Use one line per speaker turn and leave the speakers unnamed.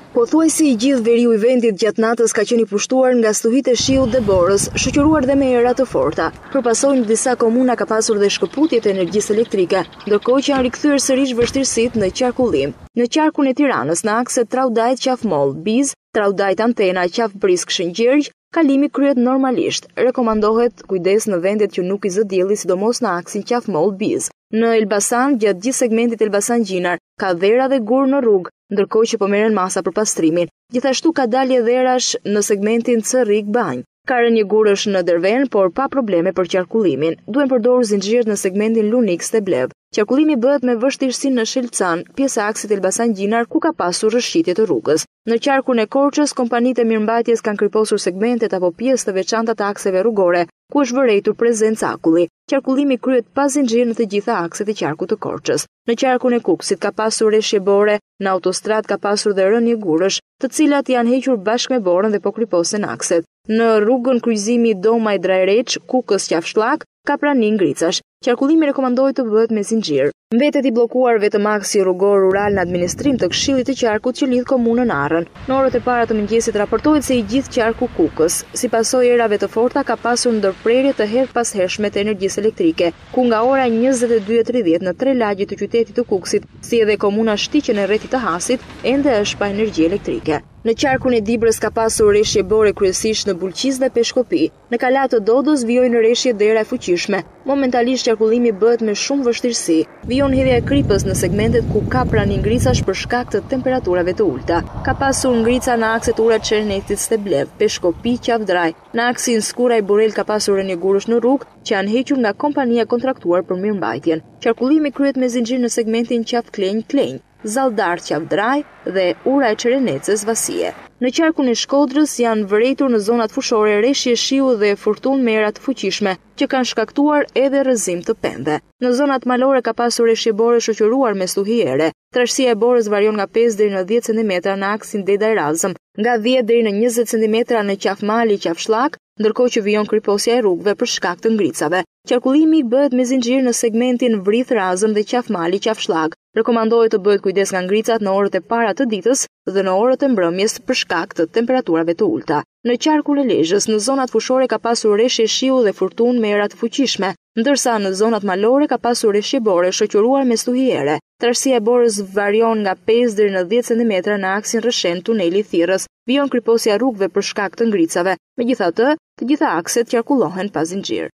Pothuajse i gjithë veriu i vendit gjatë natës ka qenë i pushtuar nga stuhitë e shiut dhe borës, shoqëruar dhe me era të forta. Përpasoj në disa komuna ka pasur dhe shkëputje të energjisë elektrike, ndërkohë që janë rikthyer sërish vështirësitë në qarkullim. Në qarkun e Tiranës, në akset Traudajt-Qafmoll, Biz, Traudajt-Antena, Qaf-Brisk-Shëngjirgj, kalimi kryhet normalisht. Rekomandohet kujdes në vendet që nuk i zë dielli, sidomos në aksin Qafmoll-Biz. Në Elbasan, gjatë gjithë segmentit Elbasan-Gjinar, ka dhera dhe gur në rrugë, ndërkohë që po merren masa për pastrimin. Gjithashtu ka dalje dherash në segmentin Cerrik-Banj. Ka rënë një gurësh në Derven, por pa probleme për qarkullimin. Duhen përdorur zinxhirët në segmentin Lunix-Steblev. Qarkullimi bëhet me vështirësi në Shelcan, pjesa e aksit Elbasan-Gjinar, ku ka pasur rrëshqitje të rrugës. Në qarkun e Korçës, kompanitë e mirëmbajtjes kanë kryeposur segmentet apo pjesë të veçanta të akseve rrugore, ku është vërejtur prezencë akulli. Qarkullimi kryhet pa zinxhir në të gjitha akset e qarkut të Korçës. Në qarkun e Kukësit ka pasur rreshje bore, në autostradë ka pasur dhe rënje gurësh, të cilat janë hequr bashkë me borën dhe po kryposen akset. Në rrugën kryqëzimi Domaj-Drajreç, Kukës-Qafshllak, ka prani ngricash. Qarkullimi rekomandohet të bëhet me zinxhir. Mbetet i bllokuar vetëm aksi rrugor rural në administrim të Këshillit të Qarkut që lidh komunën Arrën. Në orët e para të mëngjesit raportohet se i gjithë qarku Kukës, si pasojë erave të forta, ka pasur ndërprerje të herë pas hershme të energjisë elektrike, ku nga ora 22:30 në 3 lagje të qytetit të Kukësit, si edhe komuna Shtiqen e rrethit të Hasit, ende është pa energji elektrike. Në qarkun e Dibrës ka pasur rreshje bore kryesisht në Bulqiz dhe Peshkopi. Në kalat të Dodës vijojnë rreshje dera e fuqishme. Momentalisht qarkullimi bëhet me shumë vështirësi. Vijon hedhja e kripës në segmentet ku ka prani ngricash për shkak të temperaturave të ulta. Ka pasur ngrica në akset Ura-Çernetit-Steblev, Peshkopi-Qafdraj. Në aksin Skuraj-Burel ka pasur një gurësh në rrugë që janë hequr nga kompania kontraktuar për mirëmbajtjen. Qarkullimi kryhet me zinxhir në segmentin Qafklenj-Klenj, Zaldar-Qafdraj dhe Ura-Çerenecës-Vasie. Në qarkun e Shkodrës janë vërejtur në zonat fushore rreshje shiu dhe furtunë me era të fuqishme, që kanë shkaktuar edhe rrëzim të pemëve. Në zonat malore ka pasur rreshje bore shoqëruar me stuhi ere. Trashësia e borës varion nga 5 deri në 10 cm në aksin Dedaj-Razëm, nga 10 deri në 20 cm në Qafmali-Qafshllak, ndërkohë që vijon kryposja e rrugëve për shkak të ngricave. Qarkullimi bëhet me zinxhir në segmentin Vrith-Razëm dhe Qafmali-Qafshllak. Rekomandohet të bëhet kujdes nga ngricat në orët e para të ditës dhe në orët e mbrëmjes për shkak të temperaturave të ulta. Në qarkun e Lezhës, në zonat fushore ka pasur rreshje shiu dhe furtunë me era të fuqishme, ndërsa në zonat malore ka pasur rreshje bore shoqëruar me stuhi ere. Trashësia e borës varion nga 5 deri në 10 cm në aksin Rreshen-Tuneli Thirrës. Vijon kryposja rrugëve për shkak të ngricave. Megjithatë, të gjitha akset qarkullohen pa zinxhir.